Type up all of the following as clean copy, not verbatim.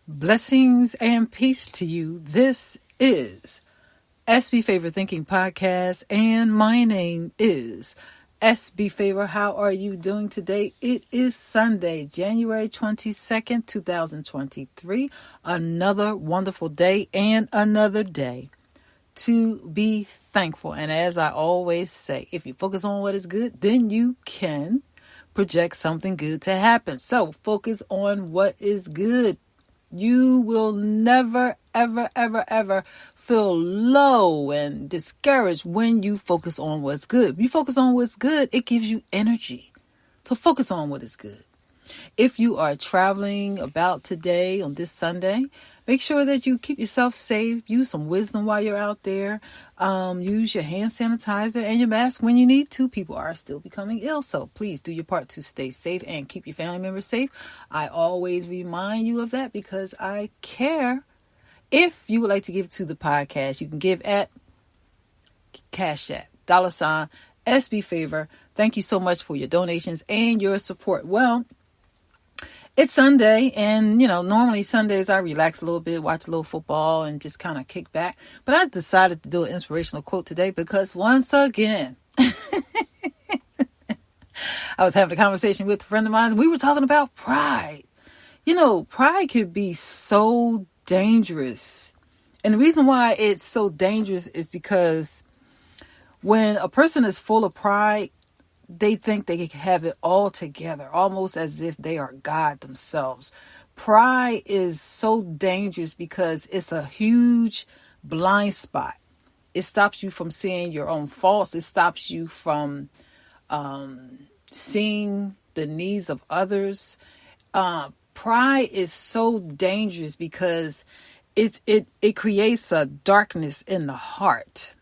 Blessings and peace to you. This is SB Favor Thinking Podcast, and my name is SB Favor. How are you doing today? It is Sunday, January 22nd, 2023. Another wonderful day and another day to be thankful. And as I always say, if you focus on what is good, then you can project something good to happen. So focus on what is good. You will never, ever feel low and discouraged when you focus on what's good. If you focus on what's good, it gives you energy. So focus on what is good. If you are traveling about today on this Sunday, make sure that you keep yourself safe. Use some wisdom while you're out there. Use your hand sanitizer and your mask when you need to. People are still becoming ill, so please do your part to stay safe and keep your family members safe. I always remind you of that because I care. If you would like to give to the podcast, you can give at Cash App, $ SB Favor. Thank you so much for your donations and your support. Well, it's Sunday, and, normally Sundays I relax a little bit, watch a little football, and just kind of kick back. But I decided to do an inspirational quote today because once again, I was having a conversation with a friend of mine, and we were talking about pride. Pride could be so dangerous. And the reason why it's so dangerous is because when a person is full of pride, they think they can have it all together, almost as if they are God themselves. Pride is so dangerous because it's a huge blind spot. It stops you from seeing your own faults. It stops you from seeing the needs of others. Pride is so dangerous because it creates a darkness in the heart.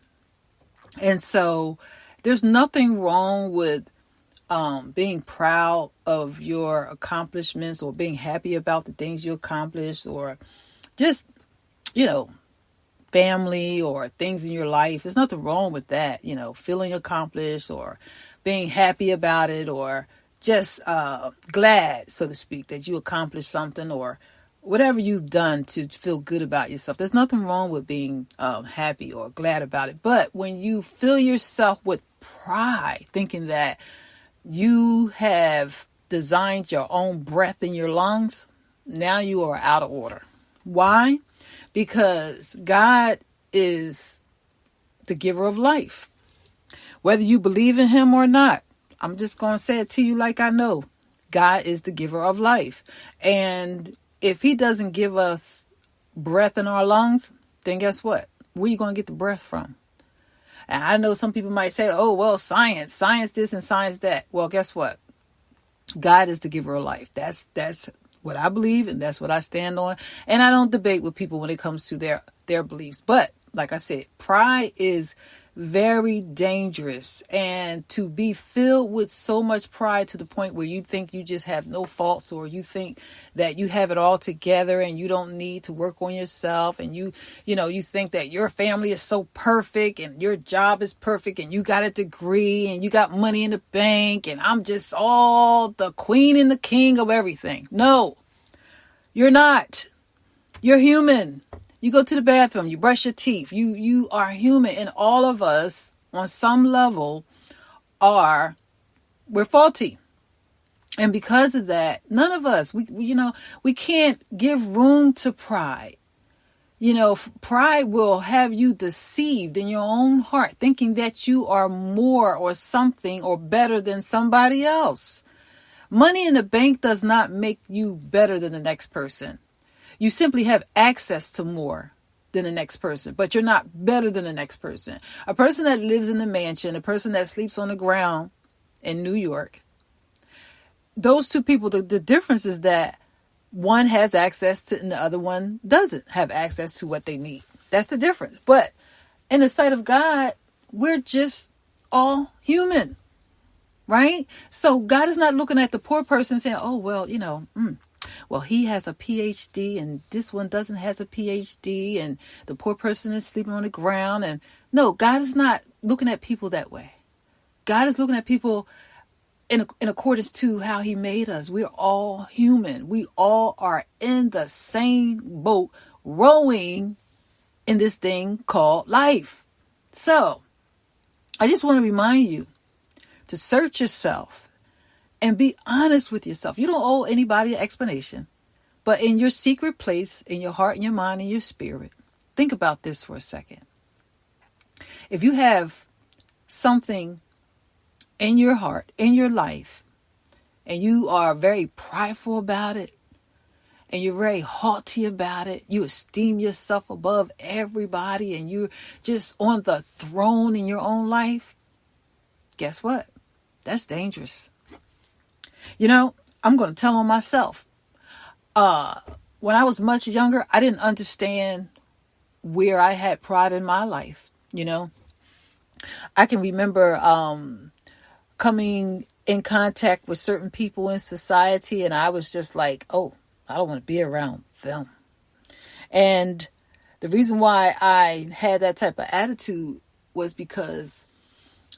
And so there's nothing wrong with being proud of your accomplishments or being happy about the things you accomplished or just, family or things in your life. There's nothing wrong with that, feeling accomplished or being happy about it or just glad, so to speak, that you accomplished something or whatever you've done to feel good about yourself. There's nothing wrong with being happy or glad about it. But when you fill yourself with pride, thinking that you have designed your own breath in your lungs, now you are out of order. Why? Because God is the giver of life. Whether you believe in him or not, I'm just going to say it to you like I know. God is the giver of life. And if he doesn't give us breath in our lungs, then guess what? Where are you going to get the breath from? And I know some people might say, oh, well, science this and science that. Well, guess what? God is the giver of life. That's what I believe, and that's what I stand on. And I don't debate with people when it comes to their beliefs. But like I said, pride is very dangerous, and to be filled with so much pride to the point where you think you just have no faults, or you think that you have it all together and you don't need to work on yourself, and you think that your family is so perfect and your job is perfect and you got a degree and you got money in the bank and I'm just all the queen and the king of everything. No, you're not. You're human. You go to the bathroom, you brush your teeth, you are human, and all of us on some level we're faulty. And because of that, none of us, we can't give room to pride. Pride will have you deceived in your own heart, thinking that you are more or something or better than somebody else. Money in the bank does not make you better than the next person. You simply have access to more than the next person, but you're not better than the next person. A person that lives in the mansion, a person that sleeps on the ground in New York, those two people, the difference is that one has access to and the other one doesn't have access to what they need. That's the difference. But in the sight of God, we're just all human, right? So God is not looking at the poor person saying, oh, well, well, he has a PhD and this one doesn't has a PhD and the poor person is sleeping on the ground. And no, God is not looking at people that way. God is looking at people in accordance to how he made us. We're all human. We all are in the same boat, rowing in this thing called life. So I just want to remind you to search yourself and be honest with yourself. You don't owe anybody an explanation, but in your secret place, in your heart and your mind and your spirit, think about this for a second. If you have something in your heart, in your life, and you are very prideful about it, and you're very haughty about it, you esteem yourself above everybody, and you're just on the throne in your own life, guess what? That's dangerous. You know, I'm going to tell on myself. When I was much younger, I didn't understand where I had pride in my life. You know, I can remember coming in contact with certain people in society, and I was just like, oh, I don't want to be around them. And the reason why I had that type of attitude was because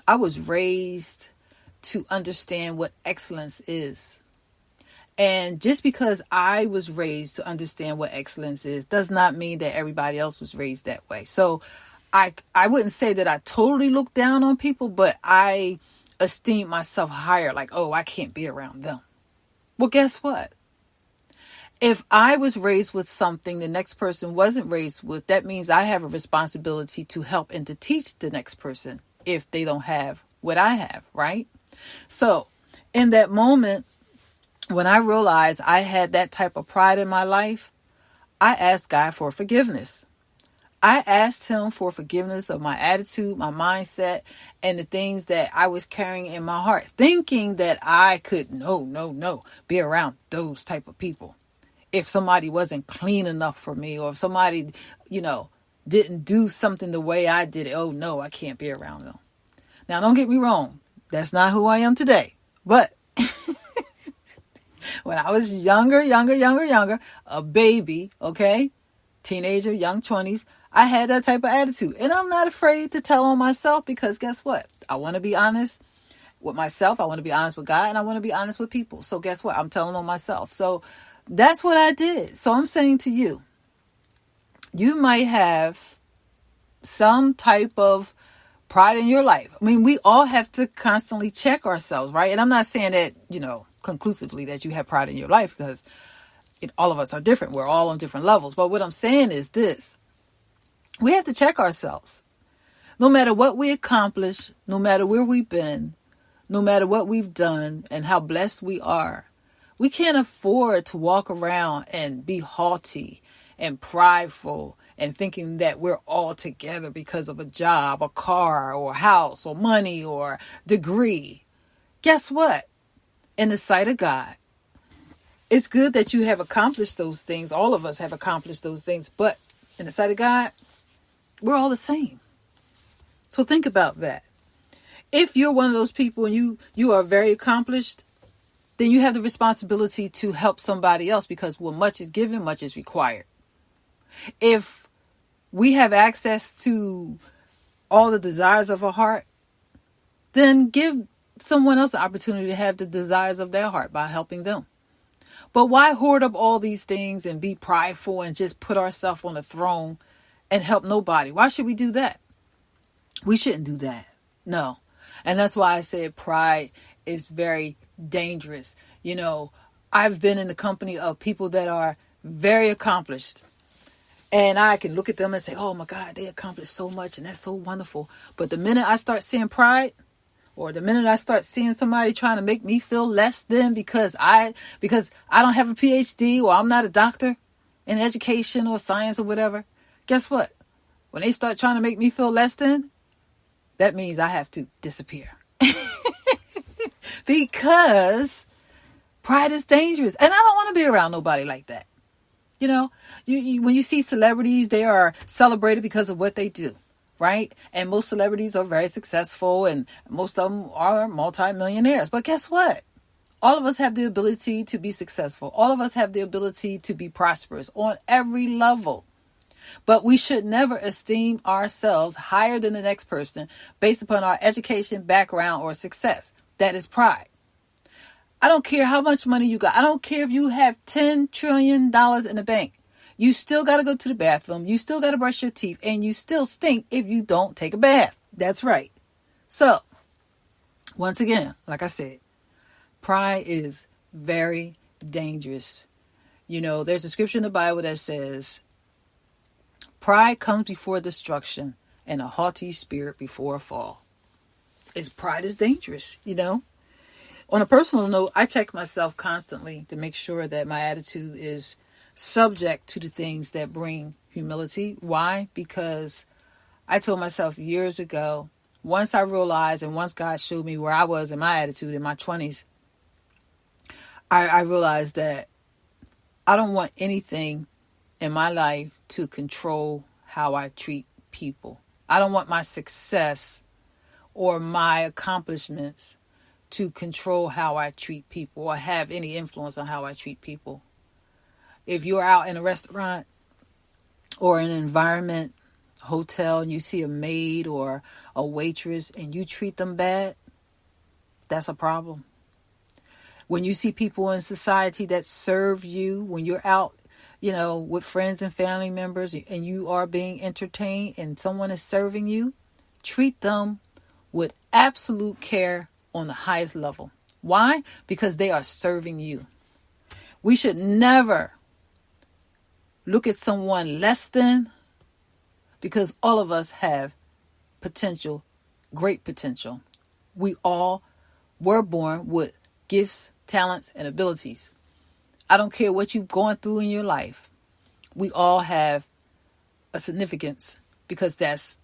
I was raised to understand what excellence is. And just because I was raised to understand what excellence is does not mean that everybody else was raised that way. So I wouldn't say that I totally looked down on people, but I esteemed myself higher. Like, oh, I can't be around them. Well, guess what? If I was raised with something the next person wasn't raised with, that means I have a responsibility to help and to teach the next person if they don't have what I have, right? So in that moment, when I realized I had that type of pride in my life, I asked God for forgiveness. I asked him for forgiveness of my attitude, my mindset, and the things that I was carrying in my heart, thinking that I could, be around those type of people. If somebody wasn't clean enough for me, or if somebody, didn't do something the way I did it, oh no, I can't be around them. Now, don't get me wrong. That's not who I am today. But when I was younger, a baby, okay, teenager, young 20s, I had that type of attitude. And I'm not afraid to tell on myself, because guess what? I want to be honest with myself. I want to be honest with God, and I want to be honest with people. So guess what? I'm telling on myself. So that's what I did. So I'm saying to you, you might have some type of pride in your life. I mean, we all have to constantly check ourselves, right? And I'm not saying that, conclusively that you have pride in your life, because all of us are different. We're all on different levels. But what I'm saying is this: we have to check ourselves. No matter what we accomplish, no matter where we've been, no matter what we've done and how blessed we are, we can't afford to walk around and be haughty and prideful and thinking that we're all together because of a job, a car, or a house, or money, or degree. Guess what? In the sight of God, it's good that you have accomplished those things. All of us have accomplished those things. But in the sight of God, we're all the same. So think about that. If you're one of those people and you are very accomplished, then you have the responsibility to help somebody else, because when much is given, much is required. If we have access to all the desires of our heart, then give someone else the opportunity to have the desires of their heart by helping them. But why hoard up all these things and be prideful and just put ourselves on the throne and help nobody? Why should we do that? We shouldn't do that. No. And that's why I said pride is very dangerous. I've been in the company of people that are very accomplished, and I can look at them and say, oh my God, they accomplished so much and that's so wonderful. But the minute I start seeing pride, or the minute I start seeing somebody trying to make me feel less than because I don't have a PhD, or I'm not a doctor in education or science or whatever, guess what? When they start trying to make me feel less than, that means I have to disappear. Because pride is dangerous. And I don't want to be around nobody like that. When you see celebrities, they are celebrated because of what they do, right? And most celebrities are very successful, and most of them are multimillionaires. But guess what? All of us have the ability to be successful. All of us have the ability to be prosperous on every level. But we should never esteem ourselves higher than the next person based upon our education, background, or success. That is pride. I don't care how much money you got. I don't care if you have $10 trillion in the bank. You still got to go to the bathroom. You still got to brush your teeth. And you still stink if you don't take a bath. That's right. So, once again, like I said, pride is very dangerous. You know, there's a scripture in the Bible that says, pride comes before destruction and a haughty spirit before a fall. Pride is dangerous, you know. On a personal note, I check myself constantly to make sure that my attitude is subject to the things that bring humility. Why? Because I told myself years ago, once I realized and once God showed me where I was in my attitude in my 20s, I realized that I don't want anything in my life to control how I treat people. I don't want my success or my accomplishments to control how I treat people or have any influence on how I treat people. If you're out in a restaurant or in an environment, hotel, and you see a maid or a waitress and you treat them bad, that's a problem. When you see people in society that serve you, when you're out, you know, with friends and family members and you are being entertained and someone is serving you, treat them with absolute care on the highest level. Why? Because they are serving you. We should never look at someone less than, because all of us have potential, great potential. We all were born with gifts, talents, and abilities. I don't care what you've gone through in your life. We all have a significance because that's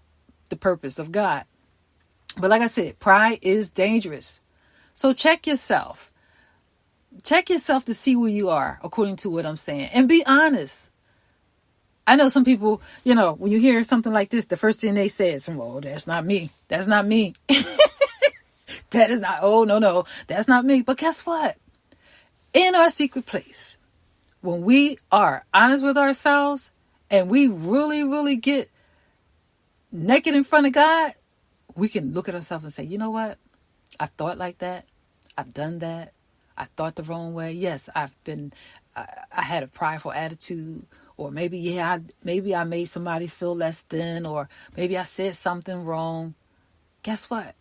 the purpose of God. But like I said, pride is dangerous. So check yourself. Check yourself to see where you are, according to what I'm saying. And be honest. I know some people, you know, when you hear something like this, the first thing they say is, well, that's not me. That's not me. That is not, oh, no, that's not me. But guess what? In our secret place, when we are honest with ourselves and we really, really get naked in front of God, we can look at ourselves and say, you know what? I thought like that. I've done that. I thought the wrong way. Yes, I had a prideful attitude, or maybe I made somebody feel less than, or maybe I said something wrong. Guess what?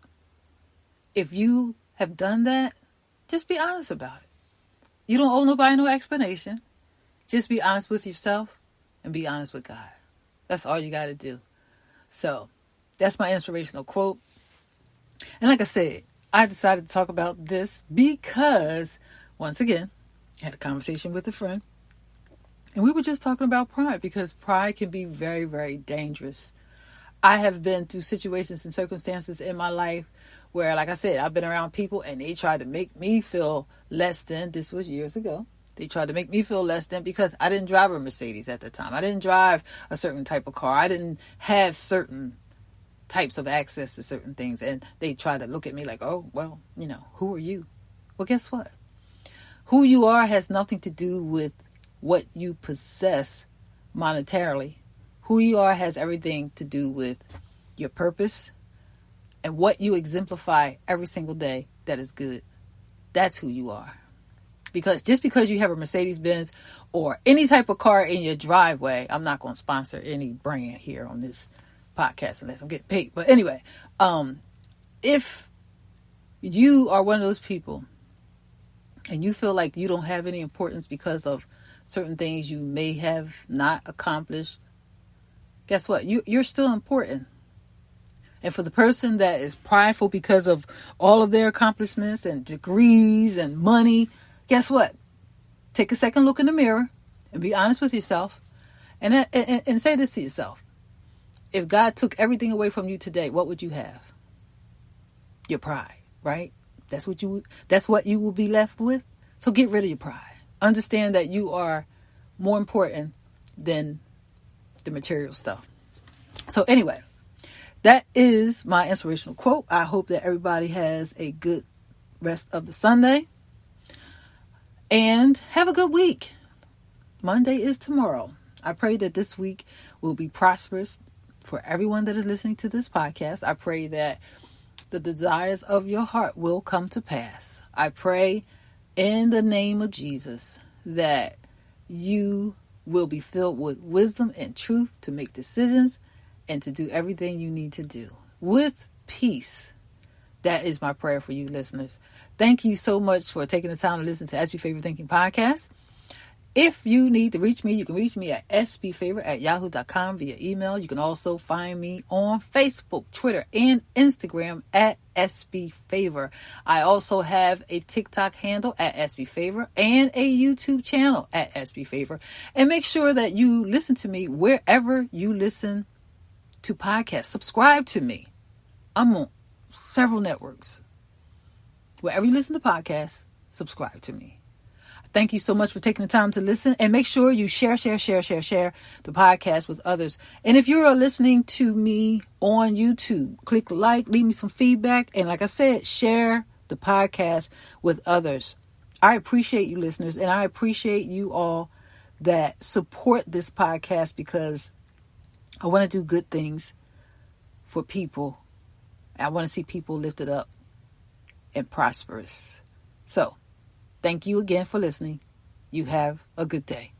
If you have done that, just be honest about it. You don't owe nobody no explanation. Just be honest with yourself and be honest with God. That's all you got to do. So that's my inspirational quote. And like I said, I decided to talk about this because, once again, I had a conversation with a friend. And we were just talking about pride, because pride can be very, very dangerous. I have been through situations and circumstances in my life where, like I said, I've been around people and they tried to make me feel less than. This was years ago. They tried to make me feel less than because I didn't drive a Mercedes at the time. I didn't drive a certain type of car. I didn't have certain types of access to certain things. And they tried to look at me like, oh, well, you know, who are you? Well, guess what? Who you are has nothing to do with what you possess monetarily. Who you are has everything to do with your purpose and what you exemplify every single day that is good. That's who you are. Because just because you have a Mercedes-Benz or any type of car in your driveway, I'm not going to sponsor any brand here on this podcast unless I'm getting paid. But anyway, if you are one of those people and you feel like you don't have any importance because of certain things you may have not accomplished, guess what? You're still important. And for the person that is prideful because of all of their accomplishments and degrees and money, guess what? Take a second look in the mirror and be honest with yourself and say this to yourself. If God took everything away from you today, what would you have? Your pride, right? That's what you will be left with. So get rid of your pride. Understand that you are more important than the material stuff. So anyway, that is my inspirational quote. I hope that everybody has a good rest of the Sunday. And have a good week. Monday is tomorrow. I pray that this week will be prosperous for everyone that is listening to this podcast. I pray that the desires of your heart will come to pass. I pray in the name of Jesus that you will be filled with wisdom and truth to make decisions and to do everything you need to do with peace. That is my prayer for you listeners. Thank you so much for taking the time to listen to SB Favorite Thinking Podcast. If you need to reach me, you can reach me at sbfavor@yahoo.com via email. You can also find me on Facebook, Twitter, and Instagram at sbfavor. I also have a TikTok handle at sbfavor and a YouTube channel at sbfavor. And make sure that you listen to me wherever you listen to podcasts. Subscribe to me. I'm on several networks. Wherever you listen to podcasts, subscribe to me. Thank you so much for taking the time to listen, and make sure you share the podcast with others. And if you're listening to me on YouTube, click like, leave me some feedback. And like I said, share the podcast with others. I appreciate you listeners, and I appreciate you all that support this podcast, because I want to do good things for people. I want to see people lifted up and prosperous. So, thank you again for listening. You have a good day.